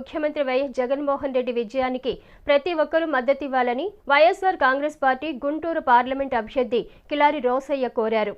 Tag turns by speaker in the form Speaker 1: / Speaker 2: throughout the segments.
Speaker 1: ముఖ్యమంత్రి వైఎస్ జగన్మోహన్ రెడ్డి విజయానికి ప్రతి ఒక్కరూ మద్దతివ్వాలని వైఎస్ఆర్ కాంగ్రెస్ పార్టీ గుంటూరు పార్లమెంట్ అభ్యర్థి కిలారి రోసయ్య కోరారు.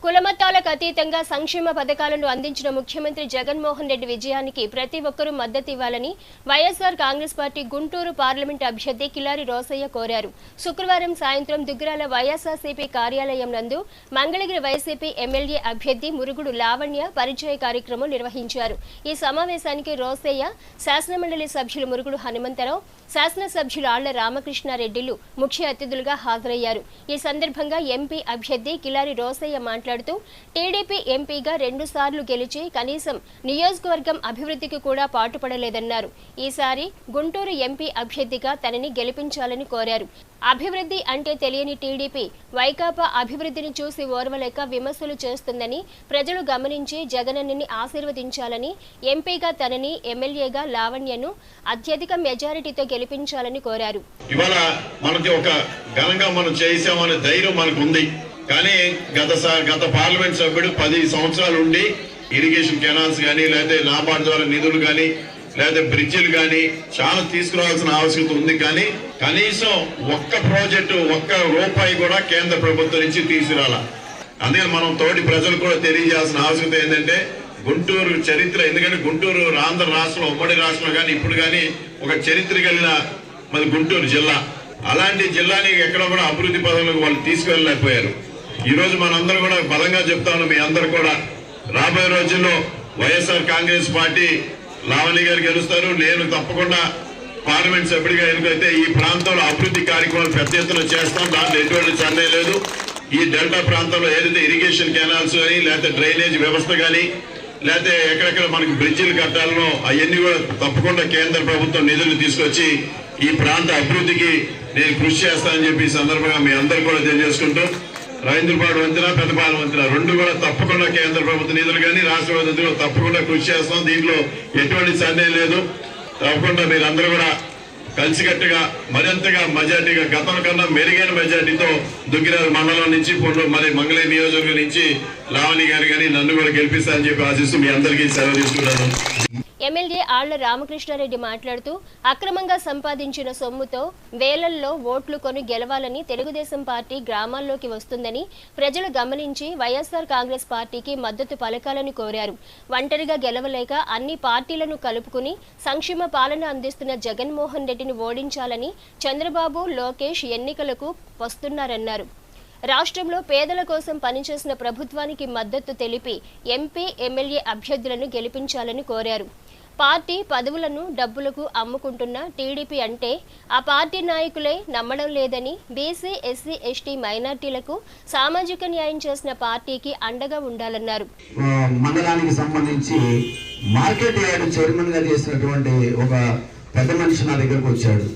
Speaker 1: కులమతాలకు అతీతంగా సంక్షేమ పథకాలను అందించిన ముఖ్యమంత్రి జగన్మోహన్ రెడ్డి విజయానికి ప్రతి ఒక్కరూ మద్దతివ్వాలని వైఎస్ఆర్ కాంగ్రెస్ పార్టీ గుంటూరు పార్లమెంట్ అభ్యర్థి కిలారి రోసయ్య కోరారు. శుక్రవారం సాయంత్రం దుగ్గిరాల వైఎస్ఆర్సీపీ కార్యాలయం నందు మంగళగిరి వైసీపీ ఎమ్మెల్యే అభ్యర్థి మురుగుడు లావణ్య పరిచయ కార్యక్రమం నిర్వహించారు. ఈ సమావేశానికి రోసయ్య, శాసనమండలి సభ్యులు మురుగుడు హనుమంతరావు, శాసనసభ్యులు ఆళ్ల రామకృష్ణారెడ్డిలు ముఖ్య అతిథులుగా హాజరయ్యారు. ఈ సందర్భంగా ఎంపీ అభ్యర్థి కిలారి రోసయ్య మాట్లాడుతూ టీడీపీ ఎంపీగా 2 సార్లు గెలిచి కనీసం నియోజకవర్గం అభివృద్ధికి కూడా పాటుపడలేదన్నారు. ఈసారి గుంటూరు ఎంపీ అభ్యర్థిగా తనని గెలిపించాలని కోరారు. అభివృద్ధి అంటే తెలియని టీడీపీ వైకాపా అభివృద్ధిని చూసి ఓర్వలేక విమర్శలు చేస్తుందని ప్రజలు గమనించి జగనన్నని ఆశీర్వదించాలని, ఎంపీగా తనని, ఎమ్మెల్యేగా లావణ్యను అత్యధిక మెజారిటీతో గెలిపించాలని కోరారు.
Speaker 2: ఇవాళ మనకి ఒక ఘనంగా మనం చేసామనే ధైర్యం మనకు ఉంది. కానీ గత పార్లమెంట్ సభ్యుడు 10 సంవత్సరాలు ఉండి ఇరిగేషన్ కెనాల్స్ కానీ, లేకపోతే నాబార్డు ద్వారా నిధులు కానీ, లేదా బ్రిడ్జిలు కానీ చాలా తీసుకురావాల్సిన ఆవశ్యకత ఉంది. కానీ కనీసం ఒక్క ప్రాజెక్టు, ఒక్క రూపాయి కూడా కేంద్ర ప్రభుత్వం నుంచి తీసుకురాల. అందుకని మనం తోటి ప్రజలు కూడా తెలియజేయాల్సిన ఆవశ్యకత ఏంటంటే గుంటూరు చరిత్ర, ఎందుకంటే గుంటూరు ఆంధ్ర రాష్ట్రం, ఉమ్మడి రాష్ట్రంలో కానీ ఇప్పుడు కానీ ఒక చరిత్ర కలిగిన మన గుంటూరు జిల్లా. అలాంటి జిల్లాని ఎక్కడ కూడా అభివృద్ధి పదంలోకి వాళ్ళు తీసుకెళ్ళలేకపోయారు. ఈ రోజు మనందరూ కూడా బలంగా చెప్తాను, మీ అందరు కూడా రాబోయే రోజుల్లో వైఎస్ఆర్ కాంగ్రెస్ పార్టీ లావణ్య గారు గెలుస్తారు. నేను తప్పకుండా పార్లమెంట్ సభ్యుడిగా ఎన్నికైతే ఈ ప్రాంతంలో అభివృద్ధి కార్యక్రమాలు పెద్ద ఎత్తున చేస్తాం. దాంట్లో ఎటువంటి సందేహం లేదు. ఈ డెల్టా ప్రాంతంలో ఏదైతే ఇరిగేషన్ కెనాల్స్ కానీ, లేకపోతే డ్రైనేజ్ వ్యవస్థ కానీ, లేకపోతే ఎక్కడెక్కడ మనకు బ్రిడ్జిలు కట్టాలనో అవన్నీ కూడా తప్పకుండా కేంద్ర ప్రభుత్వం నిధులు తీసుకొచ్చి ఈ ప్రాంత అభివృద్ధికి నేను కృషి చేస్తానని చెప్పి ఈ సందర్భంగా మీ అందరూ కూడా తెలియజేసుకుంటూ, రవీంద్రపాడు వంతెన, పెద్దపాలెం వంతెన 2 కూడా తప్పకుండా కేంద్ర ప్రభుత్వ నిధులు కానీ, రాష్ట్ర ప్రభుత్వం తప్పకుండా కృషి చేస్తాం. దీంట్లో ఎటువంటి సందేహం లేదు. తప్పకుండా మీరందరూ కూడా కలిసికట్టుగా మరింతగా మెజార్టీగా, గతం కన్నా మెరుగైన మెజార్టీతో దుగ్గిరాల మండలం నుంచి మరి మంగళగిరి నియోజకవర్గం నుంచి లావణ్య గారు కానీ నన్ను కూడా గెలిపిస్తారని చెప్పి ఆశిస్తూ మీ అందరికీ సెలవు తీసుకుంటాను.
Speaker 1: ఎమ్మెల్యే ఆళ్ల రామకృష్ణారెడ్డి మాట్లాడుతూ అక్రమంగా సంపాదించిన సొమ్ముతో వేలల్లో ఓట్లు కొని గెలవాలని తెలుగుదేశం పార్టీ గ్రామాల్లోకి వస్తుందని ప్రజలు గమనించి వైఎస్ఆర్ కాంగ్రెస్ పార్టీకి మద్దతు పలకాలని కోరారు. ఒంటరిగా గెలవలేక అన్ని పార్టీలను కలుపుకుని సంక్షేమ పాలన అందిస్తున్న జగన్మోహన్ రెడ్డిని ఓడించాలని చంద్రబాబు, లోకేష్ ఎన్నికలకు వస్తున్నారన్నారు. రాష్ట్రంలో పేదల కోసం పనిచేసిన ప్రభుత్వానికి మద్దతు తెలిపి ఎంపీ, ఎమ్మెల్యే అభ్యర్థులను గెలిపించాలని కోరారు. పార్టీ పదవులను డబ్బులకు అమ్ముకుంటున్న టీడీపీ అంటే ఆ పార్టీ నాయకులే నమ్మడం లేదని, బీసీ, ఎస్సీ, ఎస్టీ, మైనార్టీలకు సామాజిక న్యాయం చేసిన పార్టీకి అండగా ఉండాలన్నారు.
Speaker 3: మండలానికి సంబంధించి మార్కెట్ యార్డ్ చైర్మన్ గా చేసినటువంటి ఒక పెద్ద మనిషి నా దగ్గరకు వచ్చాడు.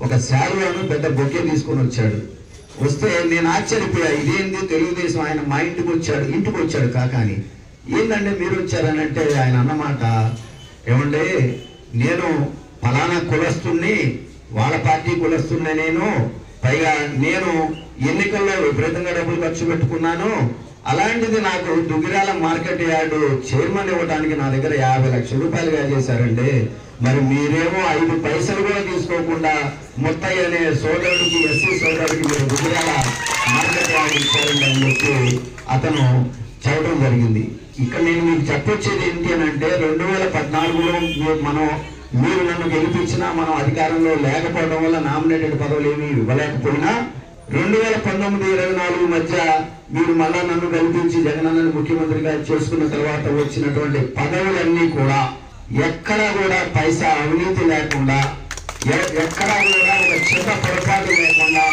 Speaker 3: ఒక శాలువాను పెద్ద బొకే తీసుకొని వచ్చాడు. వస్తే నేను ఆశ్చర్యపోయా, ఇదేంది తెలుగుదేశం ఆయన మా ఇంటికి వచ్చాడు కాకాని. ఏంటంటే మీరు వచ్చారనంటే ఆయన అన్నమాట, ఏమంటే నేను ఫలానా కులస్తుని, వాళ్ళ పార్టీ కులస్తున్నే నేను, పైగా నేను ఎన్నికల్లో విపరీతంగా డబ్బులు ఖర్చు పెట్టుకున్నాను. అలాంటిది నాకు దుగ్గిరాల మార్కెట్ యార్డు చైర్మన్ ఇవ్వడానికి నా దగ్గర 50 లక్షల రూపాయలుగా చేశారండి. మరి మీరేమో 5 పైసలు కూడా తీసుకోకుండా ముత్తయ్య అనే సోదరుడికి, ఎస్సీ సోదరుడికి మీరు దుగ్గిరాల మార్కెట్ యార్డు ఇచ్చారండి అని చెప్పి అతను చెప్పడం జరిగింది. ఇక్కడ నేను మీకు చెప్పొచ్చేది ఏంటి అని అంటే 2014లో మీరు నన్ను గెలిపించినా మనం అధికారంలో లేకపోవడం వల్ల నామినేటెడ్ పదవులు ఏమీ ఇవ్వలేకపోయినా 2019-24 మధ్య మీరు మళ్ళా నన్ను గెలిపించి జగనన్నను ముఖ్యమంత్రిగా చేసుకున్న తర్వాత వచ్చినటువంటి పదవులన్నీ కూడా ఎక్కడా కూడా పైసా అవినీతి లేకుండా, ఎక్కడా కూడా ఒక చిన్న పొరపాటు లేకుండా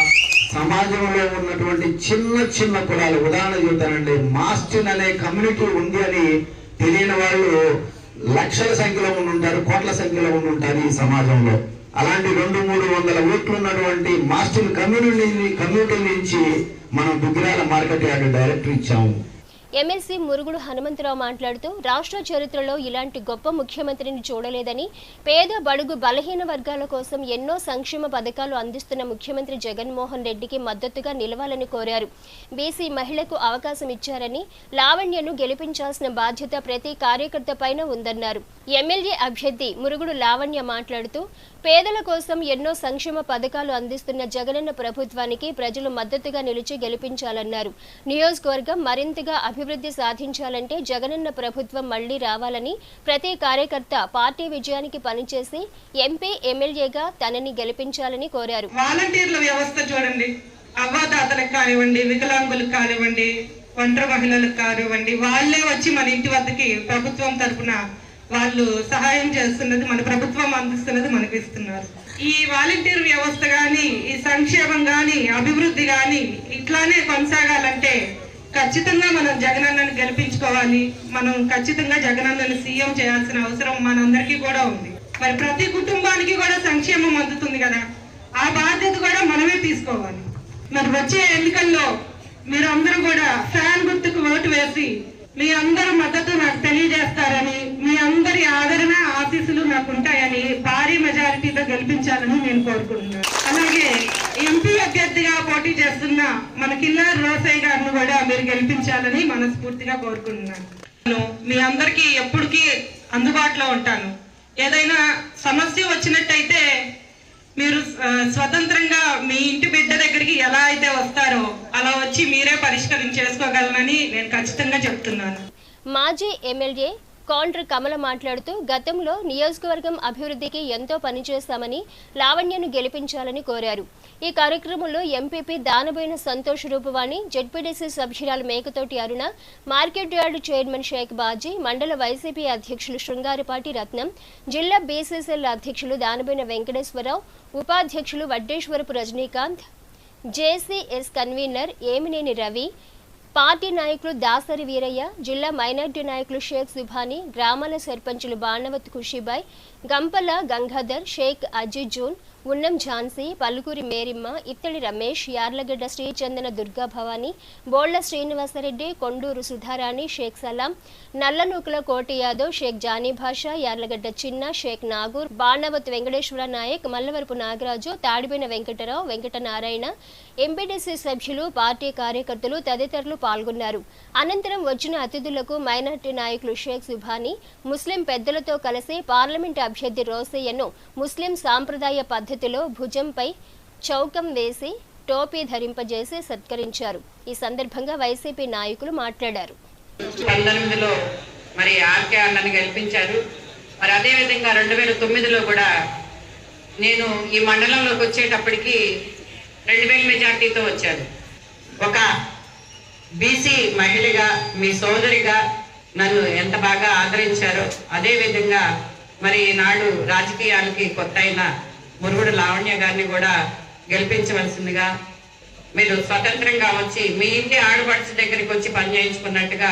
Speaker 3: సమాజంలో ఉన్నటువంటి చిన్న కులాలు, ఉదాహరణ చెబుతానండి, మాస్టిన్ అనే కమ్యూనిటీ ఉంది అని తెలియని వాళ్ళు లక్షల సంఖ్యలో ఉండుంటారు, కోట్ల సంఖ్యలో ఉండుంటారు ఈ సమాజంలో. అలాంటి 200-300 ఓట్లు ఉన్నటువంటి మాస్టిన్ కమ్యూనిటీ నుంచి మనం దుగ్గిరాల మార్కెట్ యార్డు డైరెక్టర్ ఇచ్చాము.
Speaker 1: ఎమ్మెల్సీ మురుగుడు హనుమంతరావు మాట్లాడుతూ రాష్ట్ర చరిత్రలో ఇలాంటి గొప్ప ముఖ్యమంత్రిని చూడలేదని, పేద, బడుగు, బలహీన వర్గాల కోసం ఎన్నో సంక్షేమ పథకాలు అందిస్తున్న ముఖ్యమంత్రి జగన్మోహన్ రెడ్డికి మద్దతుగా నిలవాలని కోరారు. బీసీ మహిళకు అవకాశం ఇచ్చారని, లావణ్యను గెలిపించాల్సిన బాధ్యత ప్రతి కార్యకర్త పైన ఉందన్నారు. ఎమ్మెల్యే అభ్యర్థి మురుగుడు లావణ్య మాట్లాడుతూ పేదల కోసం ఎన్నో సంక్షేమ పథకాలు అందిస్తున్న జగనన్న ప్రభుత్వానికి ప్రజలు మద్దతుగా నిలిచి గెలిపించాలన్నారు. నియోజకవర్గం మరింతగా అభివృద్ధి సాధించాలంటే జగనన్న ప్రభుత్వం మళ్లీ రావాలని, ప్రతి కార్యకర్త పార్టీ విజయానికి పనిచేసి ఎంపీ ఎమ్మెల్యేగా తనని గెలిపించాలని కోరారు.
Speaker 4: వాలంటీర్ల వ్యవస్థ చూడండి, అవ్వాతాతలకు కానివ్వండి, వికలాంగులకు కానివ్వండి, ఒంటరి మహిళలకు కానివ్వండి, వాళ్లే వచ్చి మన ఇంటి వద్దకి ప్రభుత్వం తరఫున వాళ్ళు సహాయం చేస్తున్నది, మన ప్రభుత్వం అందిస్తున్నది మనకి ఇస్తున్నారు. ఈ వాలంటీర్ వ్యవస్థ కానీ, ఈ సంక్షేమం కానీ, అభివృద్ధి కానీ ఇట్లానే కొనసాగాలంటే ఖచ్చితంగా మనం జగనన్నను గెలిపించుకోవాలి. మనం ఖచ్చితంగా జగనన్నను సీఎం చేయాల్సిన అవసరం మనందరికీ కూడా ఉంది. మరి ప్రతి కుటుంబానికి కూడా సంక్షేమం అందుతుంది కదా, ఆ బాధ్యత కూడా మనమే తీసుకోవాలి. మరి వచ్చే ఎన్నికల్లో మీరందరూ కూడా ఫ్యాన్ గుర్తుకు ఓటు వేసి మీ అందరూ మద్దతు నాకు తెలియజేస్తారని, మీ అందరి ఆదరణ ఆశీస్సులు నాకు ఉంటాయని భారీ మెజారిటీతో గెలిపించాలని నేను కోరుకుంటున్నాను. అలాగే ఎంపీ అభ్యర్థిగా పోటీ చేస్తున్న మన కిల్లారి రోసయ్య గారిని కూడా మీరు గెలిపించాలని మనస్ఫూర్తిగా కోరుకుంటున్నాను. మీ అందరికీ ఎప్పటికీ అందుబాటులో ఉంటాను. ఏదైనా సమస్య వచ్చినట్టయితే మీరు స్వతంత్రంగా మీ ఇంటి బిడ్డ దగ్గరికి ఎలా అయితే వస్తారో అలా వచ్చి మీరే పరిష్కరించేసుకోగలనని నేను ఖచ్చితంగా చెప్తున్నాను.
Speaker 1: మాజీ ఎమ్మెల్యే కాండ్ర కమల మాట్లాడుతూ గతంలో నియోజకవర్గం అభివృద్ధికి ఎంతో పనిచేశామని, లావణ్యను గెలిపించాలని కోరారు. ఈ కార్యక్రమంలో ఎంపీపీ దానబోయిన సంతోష్ రూపవాణి, జెడ్పీటీసీ సభ్యురాలు Mekathoti Aruna, market yard chairman Shaik Baji, మండల వైసీపీ అధ్యక్షులు శృంగారపాటి రత్నం, జిల్లా బీసీసీఎల్ అధ్యక్షులు దానబోయిన వెంకటేశ్వరరావు, ఉపాధ్యక్షులు Vaddeswarapu Rajinikanth, JCS convener Eemineni Ravi, party నాయకులు దాసరి వీరయ్య, జిల్లా మైనార్టీ నాయకులు షేక్ సుభాని, గ్రామాల సర్పంచులు బాణవత్ ఖుషీబాయ్, గంపల గంగాధర్, షేక్ అజిత్ జూన్, ఉన్నం ఝాన్సీ, పలుకూరి మేరిమ్మ, ఇత్తడి రమేష్, యార్లగడ్డ శ్రీచందన దుర్గా భవాని, బోళ్ల శ్రీనివాసరెడ్డి, కొండూరు సుధారాణి, షేక్ సలాం, నల్లనూకుల కోటి యాదవ్, షేక్ జానీ భాషా, యార్లగడ్డ చిన్న, షేక్ నాగూర్, బాణవత్ వెంకటేశ్వర నాయక్, మల్లవరపు నాగరాజు, తాడిబోయిన వెంకటరావు, వెంకటనారాయణ, ఎంపీటీసీ సభ్యులు, పార్టీ కార్యకర్తలు తదితరులు పాల్గొన్నారు. అనంతరం వచ్చిన అతిథులకు మైనార్టీ నాయకులు షేక్ సుభాని, ముస్లిం పెద్దలతో కలిసి పార్లమెంటు అభ్యర్థి రోసయ్యను ముస్లిం సాంప్రదాయ పద్ధతిలో భుజంపై చౌకం వేసి టోపీ ధరింపజేసి సత్కరించారు. ఈ సందర్భంగా వైసీపీ నాయకులు మాట్లాడారు.
Speaker 5: 19లో మరి ఆర్కే అన్నని గెలిపించారు. మరి అదే విధంగా 2009లో కూడా నేను ఈ మండలంలోకి వచ్చేటప్పటికి 2000 మెజార్టీతో వచ్చాను. ఒక బీసీ మహిళగా, మీ సోదరిగా నన్ను ఎంత బాగా ఆదరించారో అదే విధంగా మరి నాడు రాజకీయాలకి కొత్త అయిన మురుగుడు లావణ్య గారిని కూడా గెలిపించవలసిందిగా, మీరు స్వతంత్రంగా వచ్చి మీ ఇంటి ఆడపడుచు దగ్గరికి వచ్చి పనిచేయించుకున్నట్టుగా